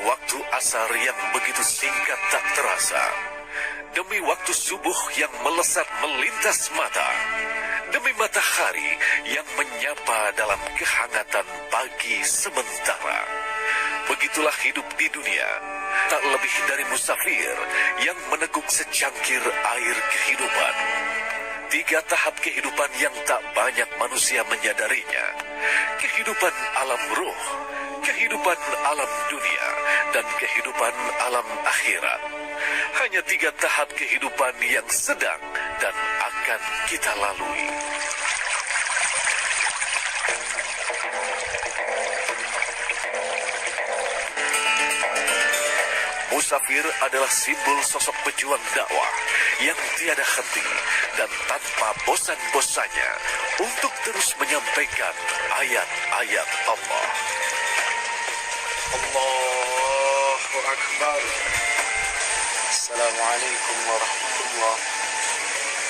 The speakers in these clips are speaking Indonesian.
waktu asar yang begitu singkat tak terasa, demi waktu subuh yang melesat melintas mata, demi matahari yang menyapa dalam kehangatan pagi sementara. Begitulah hidup di dunia, tak lebih dari musafir yang meneguk secangkir air kehidupan. 3 tahap kehidupan yang tak banyak manusia menyadarinya. Kehidupan alam ruh, kehidupan alam dunia, dan kehidupan alam akhirat. Hanya 3 tahap kehidupan yang sedang dan akan kita lalui. Musafir adalah simbol sosok pejuang dakwah yang tiada henti dan tanpa bosan-bosannya untuk terus menyampaikan ayat-ayat Allah. Allahu Akbar. Assalamualaikum warahmatullahi.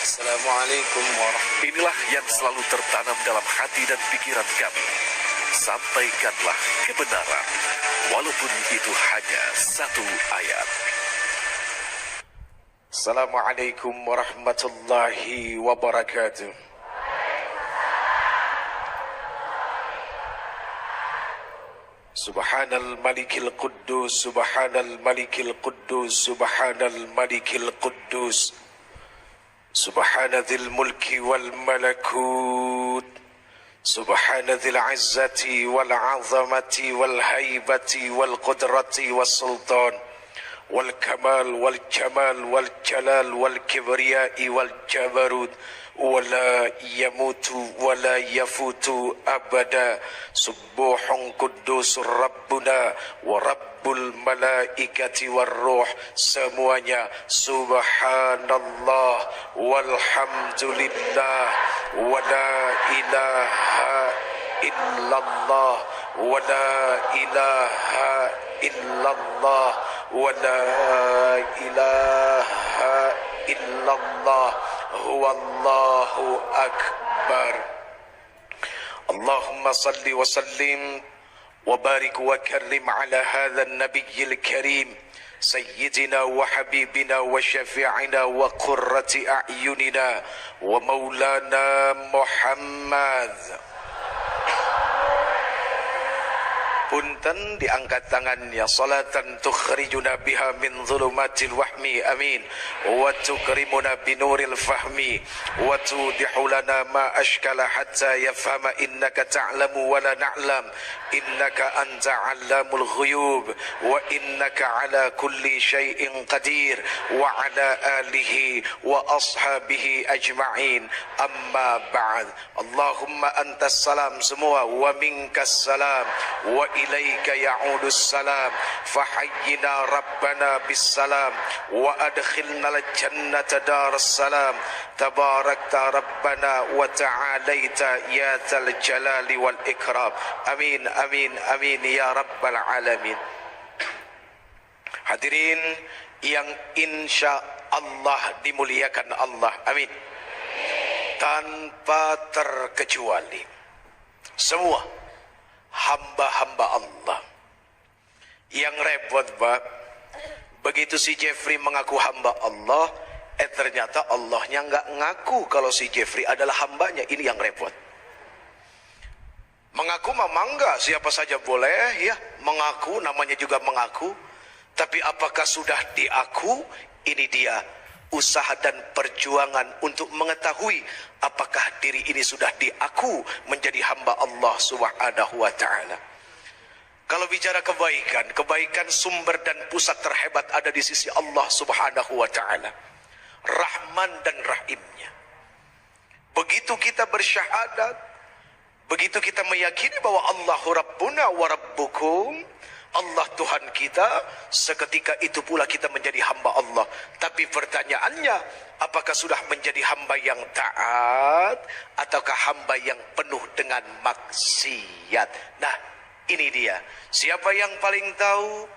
Assalamualaikum warahmatullahi. Inilah yang selalu tertanam dalam hati dan pikiran kami. Sampaikanlah kebenaran, walaupun itu hanya 1 ayat. Assalamualaikum warahmatullahi wabarakatuh. Subhanal malikil quddus, subhanal malikil quddus, subhanal malikil quddus, subhanadzil mulki wal malakut, subhanadzil izzati wal azamati wal haibati wal qudrati was sultan wal kamal wal jamal wal jalal wal kibriyai wal jabarut wala yamutu wala yafutu abada. Subuhun kudusur Rabbuna wa Rabbul malaikati war ruh. Semuanya subhanallah walhamdulillah wala ilaha illallah wala ilaha illallah wala ilaha illallah huwallahu akbar. Allahumma salli wa sallim wa barik wa karrim ala hadha an-nabiyil karim sayyidina wa habibina wa syafi'ina wa qurrati a'yunina wa maulana Muhammad. Punten diangkat tangannya, salatan tukhrijuna biha min zulumatil wahmi, amin, wa tukrimuna binuril fahmi, wa tudihu lana ma ashkala hatta yafhama innaka ta'lamu wa la na'lam, innaka anta 'allamul ghuyub, wa innaka ala kulli syai'in qadir, wa ala alihi wa ashabihi ajma'in, amma ba'd. Allahumma antas salam semua, wa minkas salam, wa ilaika ya'udus salam, fahayyina rabbana bis salam, wa adkhilna al jannata daras salam, tabarakta rabbana wa ta'alaita ya dzal jalali wal ikram, amin amin amin ya rabbal alamin. Hadirin yang insya Allah dimuliakan Allah, amin. Tanpa terkecuali semua hamba-hamba Allah yang repot, Pak. Begitu si Jeffrey mengaku hamba Allah, ternyata Allahnya nggak ngaku kalau si Jeffrey adalah hambanya. Ini yang repot. Mengaku mah mangga, siapa saja boleh ya mengaku, namanya juga mengaku. Tapi apakah sudah diaku? Ini dia usaha dan perjuangan untuk mengetahui apakah diri ini sudah diaku menjadi hamba Allah Subhanahu wa ta'ala. Kalau bicara kebaikan, kebaikan sumber dan pusat terhebat ada di sisi Allah Subhanahu wa ta'ala, Rahman dan Rahimnya. Begitu kita bersyahadat, begitu kita meyakini bahwa Allahu Rabbuna wa Rabbukum, Allah Tuhan kita, seketika itu pula kita menjadi hamba Allah. Tapi pertanyaannya, apakah sudah menjadi hamba yang taat ataukah hamba yang penuh dengan maksiat? Nah, ini dia. Siapa yang paling tahu?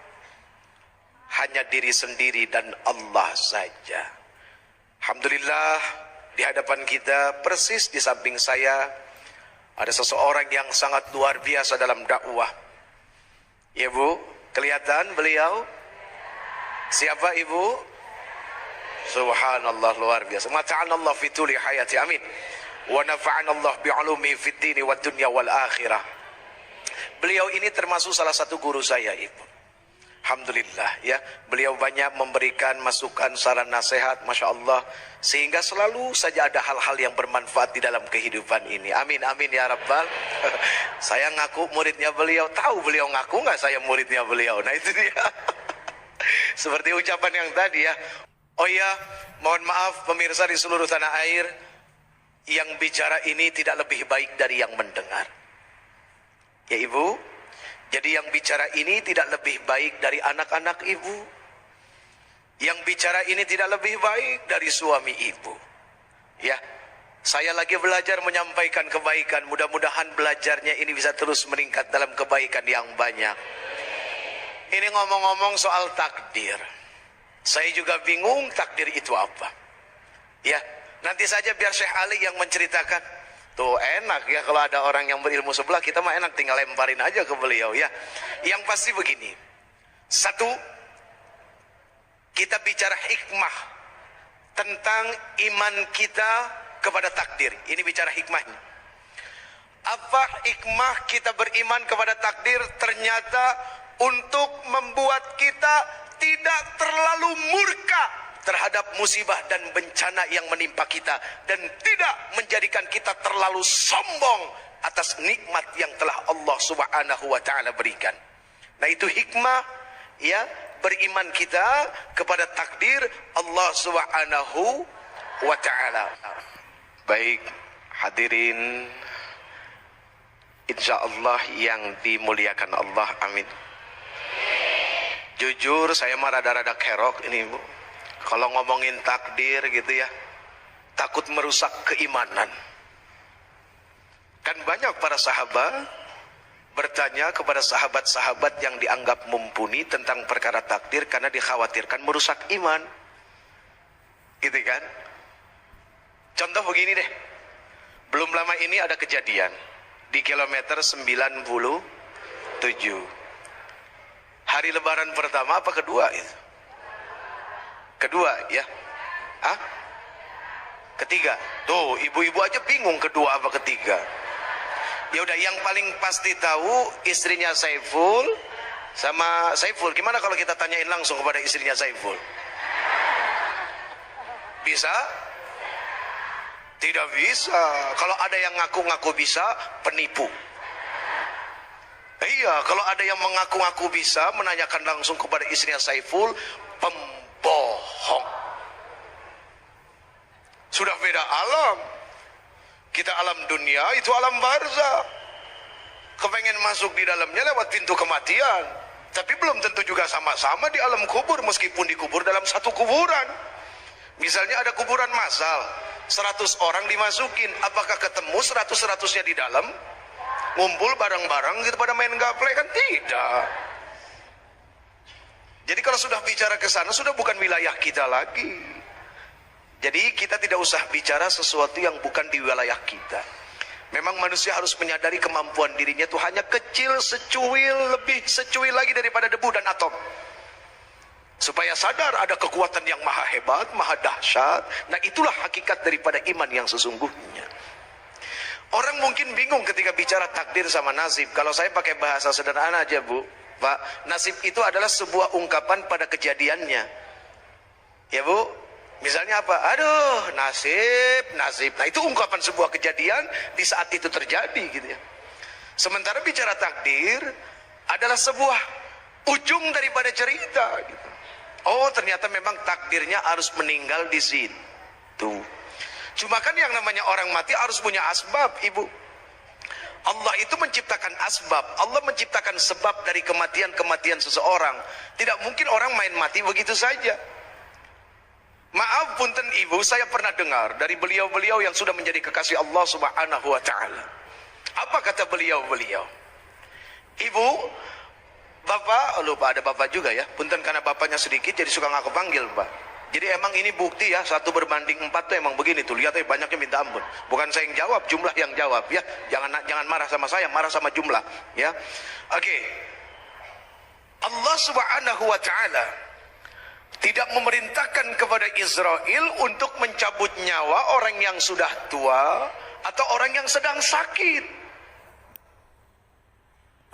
Hanya diri sendiri dan Allah saja. Alhamdulillah, di hadapan kita, persis di samping saya, ada seseorang yang sangat luar biasa dalam dakwah. Ya Bu, Kelihatan beliau? Siapa ibu? Subhanallah, luar biasa. Mata'anallah fi tuli hayati, amin. Wa nafa'anallah bi'ulumi fid dini wad dunya wal akhirah. Beliau ini termasuk salah satu guru saya, ibu. Alhamdulillah ya, beliau banyak memberikan masukan, saran, nasihat, Masya Allah, sehingga selalu saja ada hal-hal yang bermanfaat di dalam kehidupan ini. Amin, amin ya Rabbal. Saya ngaku muridnya beliau, tahu beliau ngaku nggak saya muridnya beliau? Nah itu dia. Seperti ucapan yang tadi ya. Oh ya, mohon maaf pemirsa di seluruh tanah air, yang bicara ini tidak lebih baik dari yang mendengar. Ya ibu, jadi yang bicara ini tidak lebih baik dari anak-anak ibu. Yang bicara ini tidak lebih baik dari suami ibu. Ya, saya lagi belajar menyampaikan kebaikan. Mudah-mudahan belajarnya ini bisa terus meningkat dalam kebaikan yang banyak. Ini ngomong-ngomong soal takdir. Saya juga bingung takdir itu apa. Ya, nanti saja biar Syekh Ali yang menceritakan. Tuh enak ya kalau ada orang yang berilmu sebelah, kita mah enak tinggal lemparin aja ke beliau ya. Yang pasti begini. Satu, kita bicara hikmah tentang iman kita kepada takdir. Ini bicara hikmahnya. Apa hikmah kita beriman kepada takdir? Ternyata untuk membuat kita tidak terlalu murka terhadap musibah dan bencana yang menimpa kita, dan tidak menjadikan kita terlalu sombong atas nikmat yang telah Allah Subhanahu wa taala berikan. Nah, itu hikmah ya beriman kita kepada takdir Allah Subhanahu wa taala. Baik, hadirin insyaallah yang dimuliakan Allah, amin. Jujur saya mah rada-rada kerok ini, Bu. Kalau ngomongin takdir gitu ya, takut merusak keimanan. Kan banyak para sahabat bertanya kepada sahabat-sahabat yang dianggap mumpuni tentang perkara takdir karena dikhawatirkan merusak iman. Gitu kan? Contoh begini deh. Belum lama ini ada kejadian di kilometer 97. Hari lebaran pertama apa kedua itu? Kedua ya. Hah? Ketiga. Tuh, ibu-ibu aja bingung kedua apa ketiga. Ya udah, yang paling pasti tahu istrinya Saiful sama Saiful. Gimana kalau kita tanyain langsung kepada istrinya Saiful? Bisa? Tidak bisa. Kalau ada yang ngaku-ngaku bisa, penipu. Iya, kalau ada yang mengaku-ngaku bisa, menanyakan langsung kepada istrinya Saiful, pembohong. Sudah beda alam. Kita alam dunia, itu alam barzah. Kepengen masuk di dalamnya lewat pintu kematian. Tapi belum tentu juga sama-sama di alam kubur, meskipun dikubur dalam satu kuburan. Misalnya ada kuburan massal, 100 orang dimasukin. Apakah ketemu 100-100-nya di dalam? Ngumpul bareng-bareng gitu pada main gaple? Kan tidak. Jadi kalau sudah bicara ke sana, sudah bukan wilayah kita lagi. Jadi kita tidak usah bicara sesuatu yang bukan di wilayah kita. Memang manusia harus menyadari kemampuan dirinya itu hanya kecil secuil, lebih secuil lagi daripada debu dan atom. Supaya sadar ada kekuatan yang maha hebat, maha dahsyat. Nah, itulah hakikat daripada iman yang sesungguhnya. Orang mungkin bingung ketika bicara takdir sama nasib. Kalau saya pakai bahasa sederhana aja, Bu, Pak, nasib itu adalah sebuah ungkapan pada kejadiannya. Ya, Bu, misalnya apa? Aduh, nasib, nasib. Nah, itu ungkapan sebuah kejadian di saat itu terjadi gitu ya. Sementara bicara takdir adalah sebuah ujung daripada cerita gitu. Oh, ternyata memang takdirnya harus meninggal di situ. Cuma kan yang namanya orang mati harus punya asbab, Ibu. Allah itu menciptakan asbab. Allah menciptakan sebab dari kematian-kematian seseorang. Tidak mungkin orang main mati begitu saja. Maaf punten Ibu, saya pernah dengar dari beliau-beliau yang sudah menjadi kekasih Allah Subhanahu wa taala. Apa kata beliau-beliau? Ibu, Bapak, lupa ada Bapak juga ya. Punten karena Bapaknya sedikit jadi suka nggak kepanggil, Pak. Jadi emang ini bukti ya, 1/4 tuh emang begini tuh. Lihat banyaknya minta ampun. Bukan saya yang jawab, jumlah yang jawab ya. Jangan marah sama saya, marah sama jumlah ya. Oke. Allah Subhanahu wa taala tidak memerintahkan kepada Israel untuk mencabut nyawa orang yang sudah tua atau orang yang sedang sakit.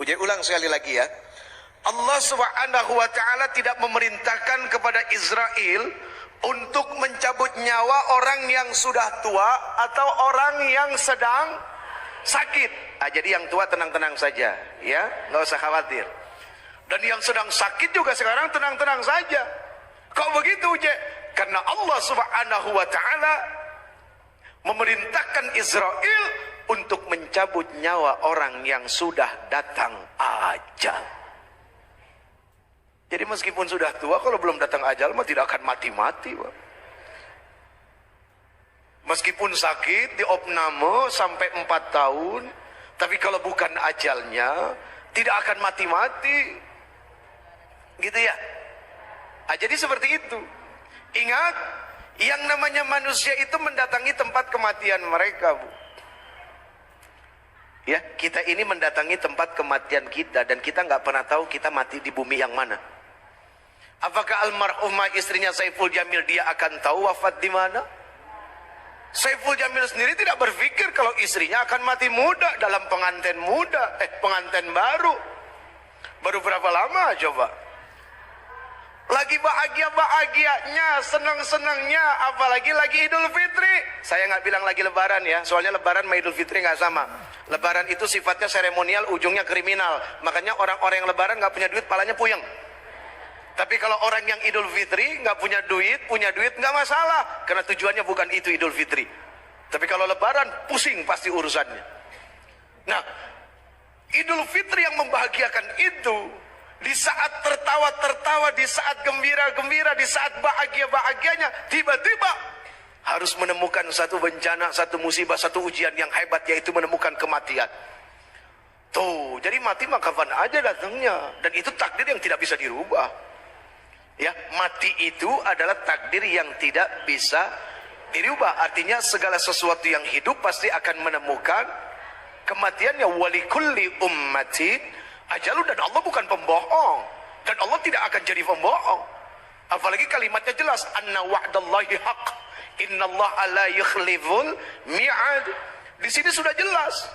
Uji ulang sekali lagi ya. Allah Subhanahu wa taala tidak memerintahkan kepada Israel untuk mencabut nyawa orang yang sudah tua atau orang yang sedang sakit. Jadi yang tua tenang-tenang saja, ya, nggak usah khawatir. Dan yang sedang sakit juga sekarang tenang-tenang saja. Kok begitu, Je? Karena Allah Subhanahu wa taala memerintahkan Israel untuk mencabut nyawa orang yang sudah datang ajal. Jadi meskipun sudah tua, kalau belum datang ajal mah tidak akan mati-mati, Pak. Meskipun sakit di opname sampai 4 tahun, tapi kalau bukan ajalnya tidak akan mati-mati. Gitu ya. Jadi seperti itu. Ingat, yang namanya manusia itu mendatangi tempat kematian mereka, Bu. Ya, kita ini mendatangi tempat kematian kita dan kita nggak pernah tahu kita mati di bumi yang mana. Apakah almarhumah istrinya Saiful Jamil dia akan tahu wafat di mana? Saiful Jamil sendiri tidak berpikir kalau istrinya akan mati muda dalam pengantin muda, pengantin baru. Baru berapa lama coba? Lagi bahagia-bahagianya, senang-senangnya, apalagi lagi Idul Fitri. Saya nggak bilang lagi Lebaran ya, soalnya Lebaran sama Idul Fitri nggak sama. Lebaran itu sifatnya seremonial, ujungnya kriminal. Makanya orang-orang yang Lebaran nggak punya duit, palanya puyeng. Tapi kalau orang yang Idul Fitri nggak punya duit nggak masalah, karena tujuannya bukan itu Idul Fitri. Tapi kalau Lebaran pusing pasti urusannya. Nah, Idul Fitri yang membahagiakan itu, di saat tertawa-tertawa, di saat gembira-gembira, di saat bahagia-bahagianya, tiba-tiba harus menemukan satu bencana, satu musibah, satu ujian yang hebat, yaitu menemukan kematian. Tuh, jadi mati mah kapan aja datangnya, dan itu takdir yang tidak bisa dirubah. Ya, mati itu adalah takdir yang tidak bisa dirubah. Artinya segala sesuatu yang hidup pasti akan menemukan kematiannya. Walikulli ummatin ajalun, dan Allah bukan pembohong, dan Allah tidak akan jadi pembohong. Apalagi kalimatnya jelas, anna wa'dallahi haq, innallaha la yukhliful mi'ad. Di sini sudah jelas.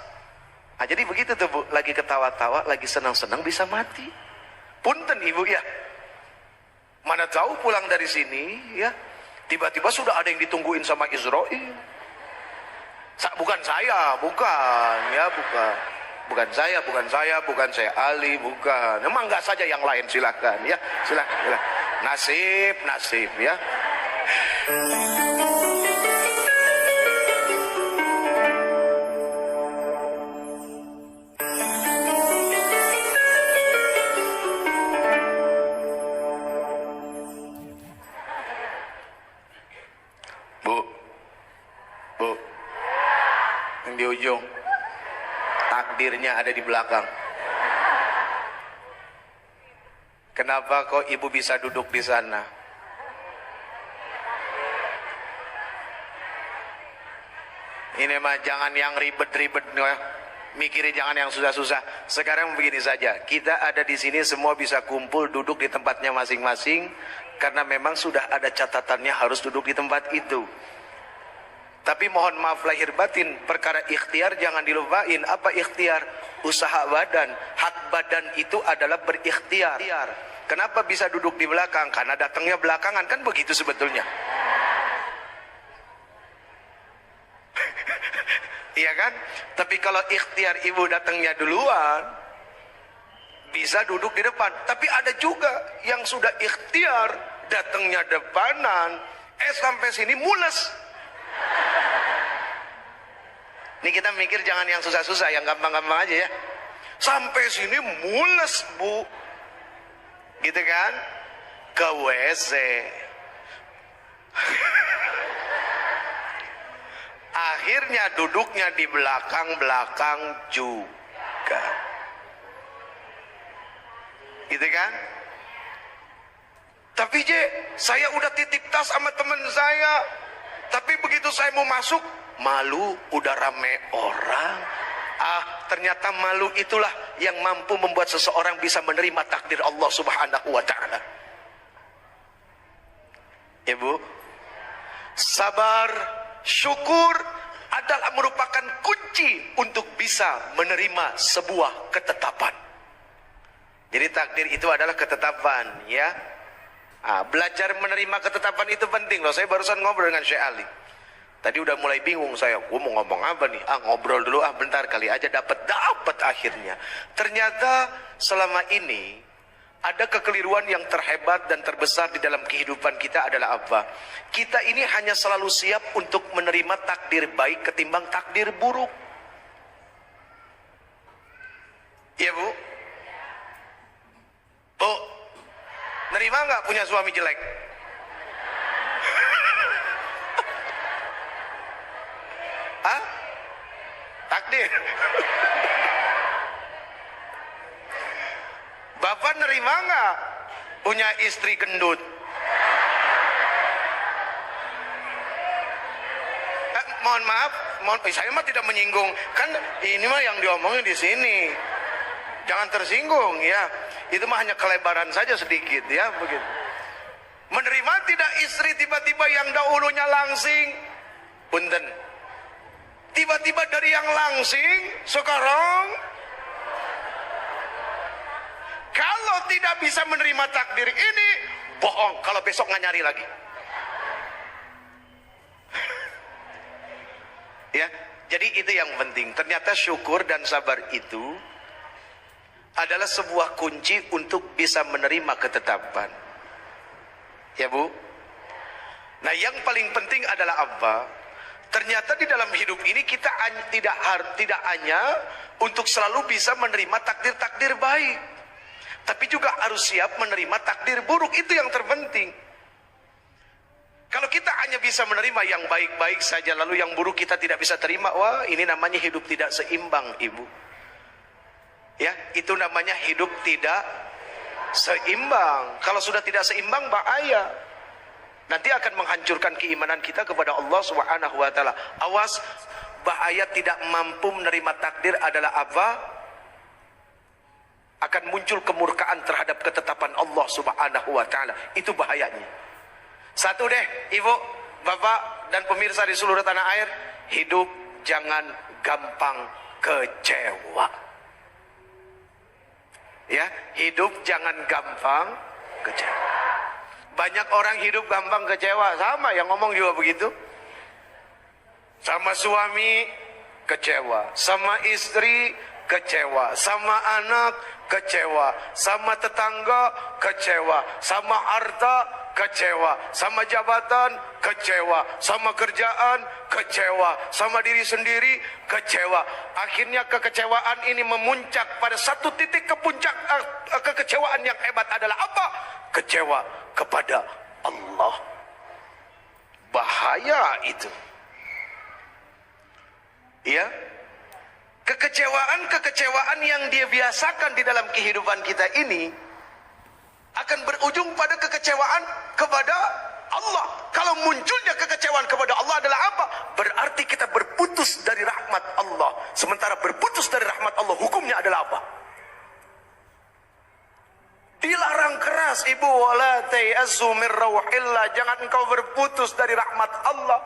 Jadi begitu tuh, Bu, lagi ketawa-tawa, lagi senang-senang bisa mati. Punten Ibu ya. Mana tahu pulang dari sini ya, tiba-tiba sudah ada yang ditungguin sama Israel. Bukan saya, bukan ya, bukan saya Ali, bukan. Emang enggak saja yang lain, silakan ya, silakan. Nasib ya. Bu, yang di ujung, takdirnya ada di belakang. Kenapa kok Ibu bisa duduk di sana? Ini mah jangan yang ribet-ribet, mikirin jangan yang susah-susah. Sekarang begini saja, kita ada di sini semua bisa kumpul duduk di tempatnya masing-masing karena memang sudah ada catatannya harus duduk di tempat itu. Tapi mohon maaf lahir batin, perkara ikhtiar jangan dilupain. Apa ikhtiar? Usaha badan. Hak badan itu adalah berikhtiar. Kenapa bisa duduk di belakang? Karena datangnya belakangan, kan begitu sebetulnya. Iya kan? Tapi kalau ikhtiar Ibu datangnya duluan, bisa duduk di depan. Tapi ada juga yang sudah ikhtiar datangnya depanan, sampai sini mules. Ini kita mikir jangan yang susah-susah, yang gampang-gampang aja ya. Sampai sini mules, Bu. Gitu kan? Ke WC. Akhirnya duduknya di belakang-belakang juga. Gitu kan? Tapi saya udah titip tas sama teman saya. Tapi begitu saya mau masuk, malu, udah rame orang. Ternyata malu itulah yang mampu membuat seseorang bisa menerima takdir Allah Subhanahu wa taala. Ibu, sabar, syukur adalah merupakan kunci untuk bisa menerima sebuah ketetapan. Jadi takdir itu adalah ketetapan, ya. Belajar menerima ketetapan itu penting loh. Saya barusan ngobrol dengan Syekh Ali. Tadi udah mulai bingung saya, gue mau ngomong apa nih? Ngobrol dulu bentar kali aja dapat akhirnya. Ternyata selama ini ada kekeliruan yang terhebat dan terbesar di dalam kehidupan kita adalah apa? Kita ini hanya selalu siap untuk menerima takdir baik ketimbang takdir buruk. Iya Bu? Bu, nerima nggak punya suami jelek? Hah? Takdir. Bapak nerima nggak punya istri gendut? Mohon maaf, saya mah tidak menyinggung. Kan ini mah yang diomongin di sini. Jangan tersinggung ya. Itu mah hanya kelebaran saja sedikit ya, begitu. Menerima tidak istri tiba-tiba yang dahulunya langsing, punten. Tiba-tiba dari yang langsing sekarang kalau tidak bisa menerima takdir ini, bohong kalau besok nggak nyari lagi. Ya, jadi itu yang penting. Ternyata syukur dan sabar itu adalah sebuah kunci untuk bisa menerima ketetapan. Ya Bu? Nah yang paling penting adalah apa? Ternyata di dalam hidup ini kita tidak hanya untuk selalu bisa menerima takdir-takdir baik, tapi juga harus siap menerima takdir buruk. Itu yang terpenting. Kalau kita hanya bisa menerima yang baik-baik saja, lalu yang buruk kita tidak bisa terima, wah ini namanya hidup tidak seimbang, Ibu. Ya, itu namanya hidup tidak seimbang. Kalau sudah tidak seimbang, bahaya. Nanti akan menghancurkan keimanan kita kepada Allah Subhanahu wa taala. Awas, bahaya tidak mampu menerima takdir adalah apa? Akan muncul kemurkaan terhadap ketetapan Allah Subhanahu wa taala. Itu bahayanya. Satu deh, Ibu, Bapak dan pemirsa di seluruh tanah air, hidup jangan gampang kecewa. Ya, hidup jangan gampang kecewa. Banyak orang hidup gampang kecewa, sama yang ngomong juga begitu. Sama suami kecewa, sama istri kecewa, sama anak kecewa, sama tetangga kecewa, sama harta kecewa, sama jabatan kecewa, sama kerjaan kecewa, sama diri sendiri kecewa. Akhirnya kekecewaan ini memuncak pada satu titik kekecewaan yang hebat adalah apa? Kecewa kepada Allah. Bahaya itu. Ya. Kekecewaan yang dia biasakan di dalam kehidupan kita ini akan berujung pada kekecewaan kepada Allah. Kalau munculnya kekecewaan kepada Allah adalah apa? Berarti kita berputus dari rahmat Allah. Sementara berputus dari rahmat Allah, hukumnya adalah apa? Dilarang keras, Ibu, wala tayasu min rauhillah. Jangan engkau berputus dari rahmat Allah.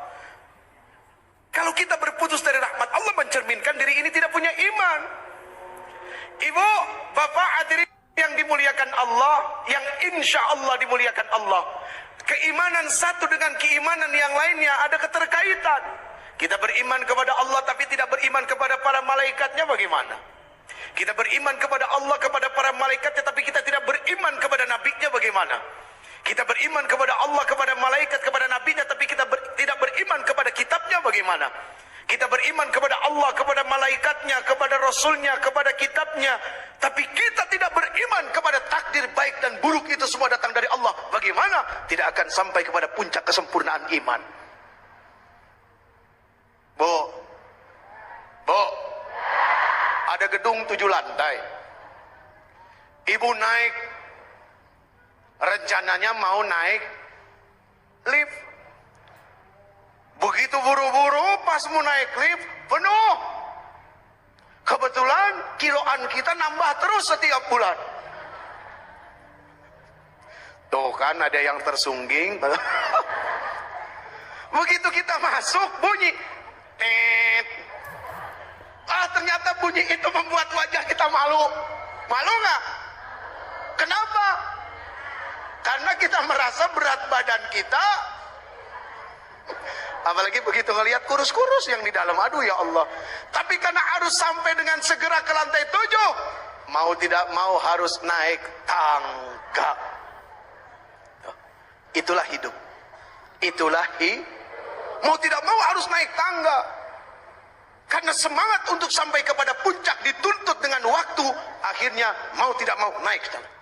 Kalau kita berputus dari rahmat Allah, mencerminkan diri ini tidak punya iman. Ibu, Bapak, hadirin yang dimuliakan Allah, yang insya Allah dimuliakan Allah. Keimanan satu dengan keimanan yang lainnya ada keterkaitan. Kita beriman kepada Allah tapi tidak beriman kepada para malaikatnya, bagaimana? Kita beriman kepada Allah, kepada para malaikatnya, tapi kita tidak beriman kepada nabinya, bagaimana? Kita beriman kepada Allah, kepada malaikat, kepada nabinya, tapi kita tidak beriman kepada kitabnya, bagaimana? Kita beriman kepada Allah, kepada malaikatnya, kepada rasulnya, kepada kitabnya, tapi kita tidak beriman kepada takdir baik dan buruk itu semua datang dari Allah, bagaimana? Tidak akan sampai kepada puncak kesempurnaan iman. Bu, ada gedung 7 lantai. Ibu naik, rencananya mau naik lift. Begitu buru-buru pas mau naik lift, penuh. kebetulan kiloan kita nambah terus setiap bulan. Tuh kan ada yang tersungging. Begitu kita masuk bunyi tet. Ternyata bunyi itu membuat wajah kita malu. Malu nggak? Kenapa? Karena kita merasa berat badan kita, apalagi begitu ngelihat kurus-kurus yang di dalam, aduh ya Allah. Tapi karena harus sampai dengan segera ke lantai 7, mau tidak mau harus naik tangga. Itulah hidup. Mau tidak mau harus naik tangga. Karena semangat untuk sampai kepada puncak dituntut dengan waktu, akhirnya mau tidak mau naik tangga.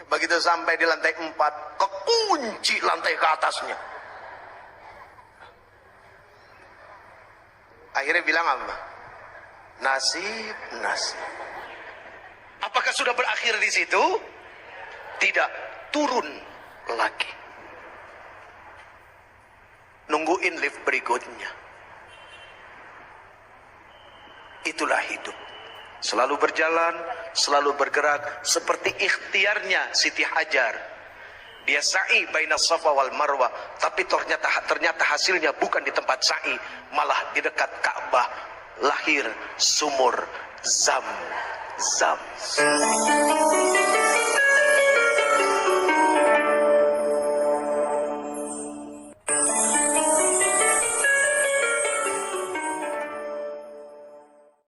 Begitu sampai di lantai 4, kekunci lantai ke atasnya. Akhirnya bilang apa? Nasib. Apakah sudah berakhir di situ? Tidak, turun lagi. Nungguin lift berikutnya. Itulah hidup. Selalu berjalan, selalu bergerak seperti ikhtiarnya Siti Hajar. Dia sa'i baina Safa wal Marwah, tapi ternyata hasilnya bukan di tempat sa'i, malah di dekat Ka'bah lahir sumur Zam-Zam.